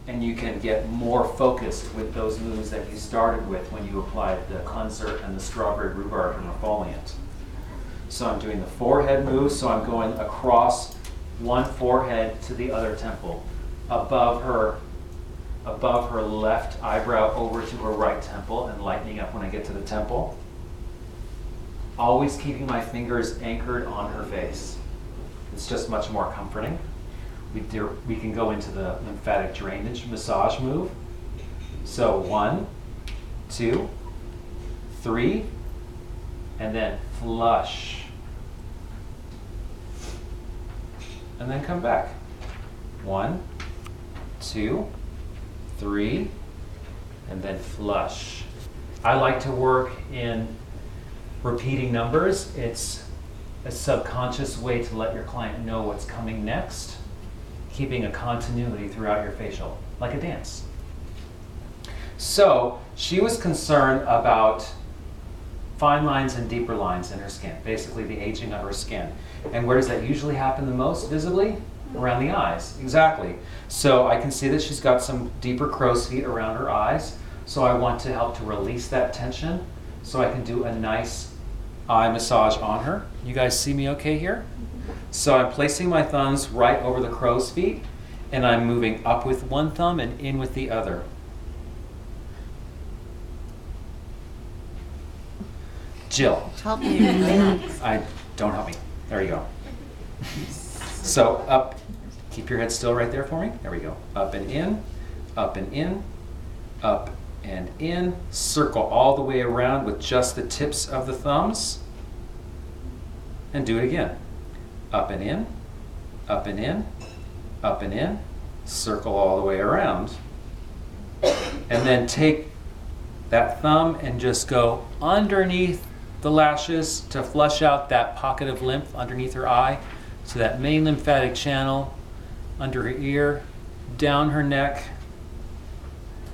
and you can get more focused with those moves that you started with when you applied the cleanser and the strawberry rhubarb and refoliant. So I'm doing the forehead move, so I'm going across one forehead to the other temple, above her left eyebrow over to her right temple, and lightening up when I get to the temple. Always keeping my fingers anchored on her face. It's just much more comforting. We can go into the lymphatic drainage massage move. So 1, 2, 3, and then flush. And then come back. 1, 2, 3, and then flush. I like to work in repeating numbers. It's a subconscious way to let your client know what's coming next, keeping a continuity throughout your facial, like a dance. So she was concerned about fine lines and deeper lines in her skin, basically the aging of her skin. And where does that usually happen the most visibly? Around the eyes, exactly. So I can see that she's got some deeper crow's feet around her eyes. So I want to help to release that tension so I can do a nice eye massage on her. You guys see me okay here? So I'm placing my thumbs right over the crow's feet, and I'm moving up with one thumb and in with the other. Jill. Help me relax. Don't help me. There you go. So up, keep your head still right there for me. There we go. Up and in, up and in, up and in. Circle all the way around with just the tips of the thumbs. And do it again. Up and in, up and in, up and in. Circle all the way around. And then take that thumb and just go underneath the lashes to flush out that pocket of lymph underneath her eye. So that main lymphatic channel under her ear, down her neck,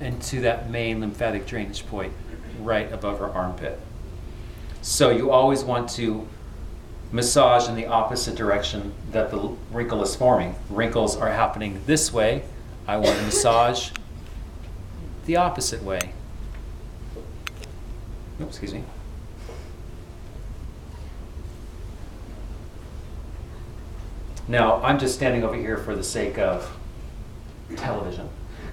and to that main lymphatic drainage point right above her armpit. So you always want to massage in the opposite direction that the wrinkle is forming. Wrinkles are happening this way. I want to massage the opposite way. Oops, excuse me. Now, I'm just standing over here for the sake of television.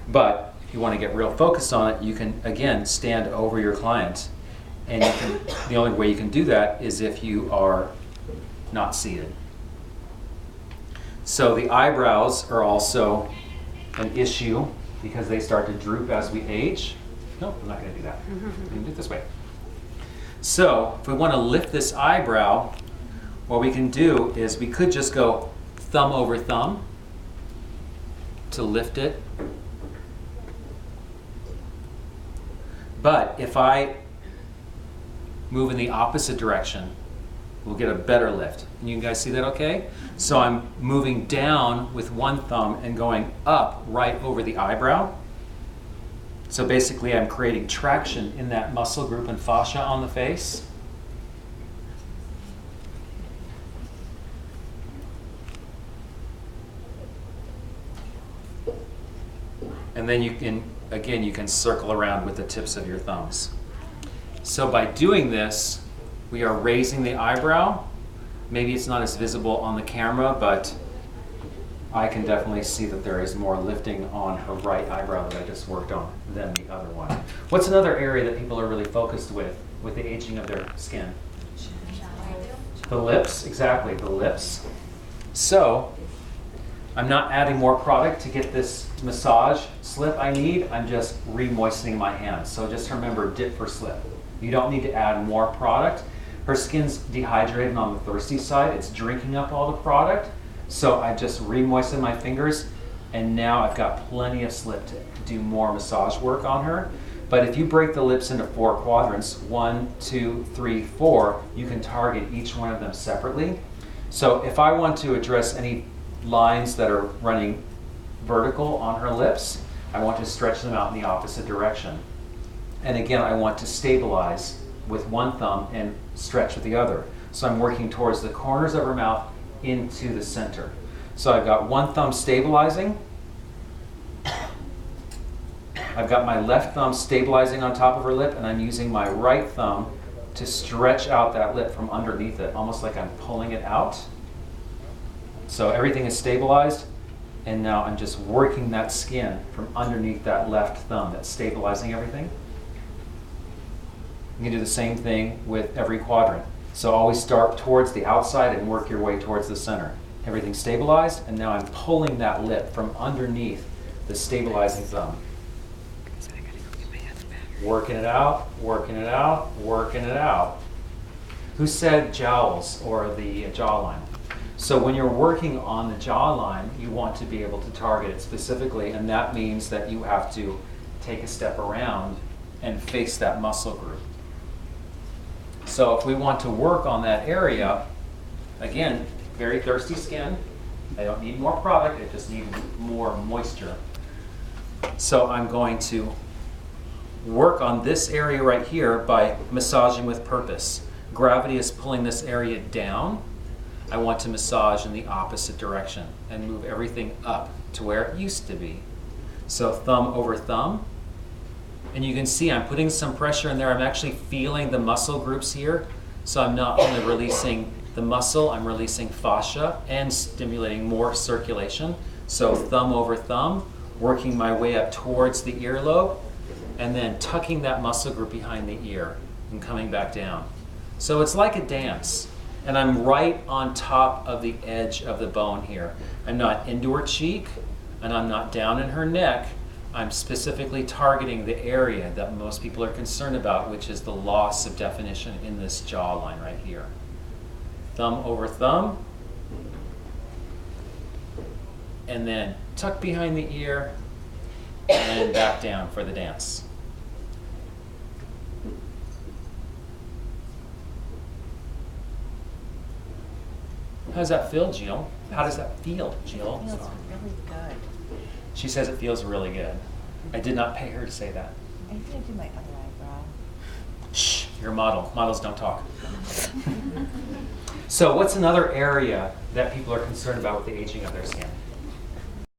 But if you want to get real focused on it, you can, again, stand over your client. And the only way you can do that is if you are not seated. So the eyebrows are also an issue because they start to droop as we age. Nope, I'm not going to do that. I'm going to do it this way. So if we want to lift this eyebrow, what we can do is we could just go thumb over thumb to lift it. But if I move in the opposite direction, we'll get a better lift. And you guys see that okay? So I'm moving down with one thumb and going up right over the eyebrow. So basically I'm creating traction in that muscle group and fascia on the face. And then you can, again, you can circle around with the tips of your thumbs. So by doing this, we are raising the eyebrow. Maybe it's not as visible on the camera, but I can definitely see that there is more lifting on her right eyebrow that I just worked on than the other one. What's another area that people are really focused with the aging of their skin? The lips, exactly, the lips. So I'm not adding more product to get this massage slip I need. I'm just re-moistening my hands. So just remember, dip for slip. You don't need to add more product. Her skin's dehydrated on the thirsty side. It's drinking up all the product. So I just re-moisten my fingers, and now I've got plenty of slip to do more massage work on her. But if you break the lips into 4 quadrants, 1, 2, 3, 4, you can target each one of them separately. So if I want to address any lines that are running vertical on her lips, I want to stretch them out in the opposite direction. And again, I want to stabilize with one thumb and stretch with the other. So I'm working towards the corners of her mouth into the center. So I've got one thumb stabilizing, I've got my left thumb stabilizing on top of her lip, and I'm using my right thumb to stretch out that lip from underneath it, almost like I'm pulling it out. So everything is stabilized, and now I'm just working that skin from underneath that left thumb. That's stabilizing everything. You can do the same thing with every quadrant. So always start towards the outside and work your way towards the center. Everything's stabilized, and now I'm pulling that lip from underneath the stabilizing thumb. Working it out, working it out, working it out. Who said jowls or the jawline? So when you're working on the jawline, you want to be able to target it specifically, and that means that you have to take a step around and face that muscle group. So if we want to work on that area, again, very thirsty skin. I don't need more product, I just need more moisture. So I'm going to work on this area right here by massaging with purpose. Gravity is pulling this area down. I want to massage in the opposite direction and move everything up to where it used to be. So thumb over thumb. And you can see I'm putting some pressure in there. I'm actually feeling the muscle groups here. So I'm not only releasing the muscle, I'm releasing fascia and stimulating more circulation. So thumb over thumb, working my way up towards the earlobe, and then tucking that muscle group behind the ear and coming back down. So it's like a dance. And I'm right on top of the edge of the bone here. I'm not into her cheek, and I'm not down in her neck. I'm specifically targeting the area that most people are concerned about, which is the loss of definition in this jawline right here. Thumb over thumb, and then tuck behind the ear, and back down for the dance. How does that feel, Jill? How does that feel, Jill? It feels really good. She says it feels really good. I did not pay her to say that. I need to do my other eyebrow. Shh, you're a model. Models don't talk. So what's another area that people are concerned about with the aging of their skin?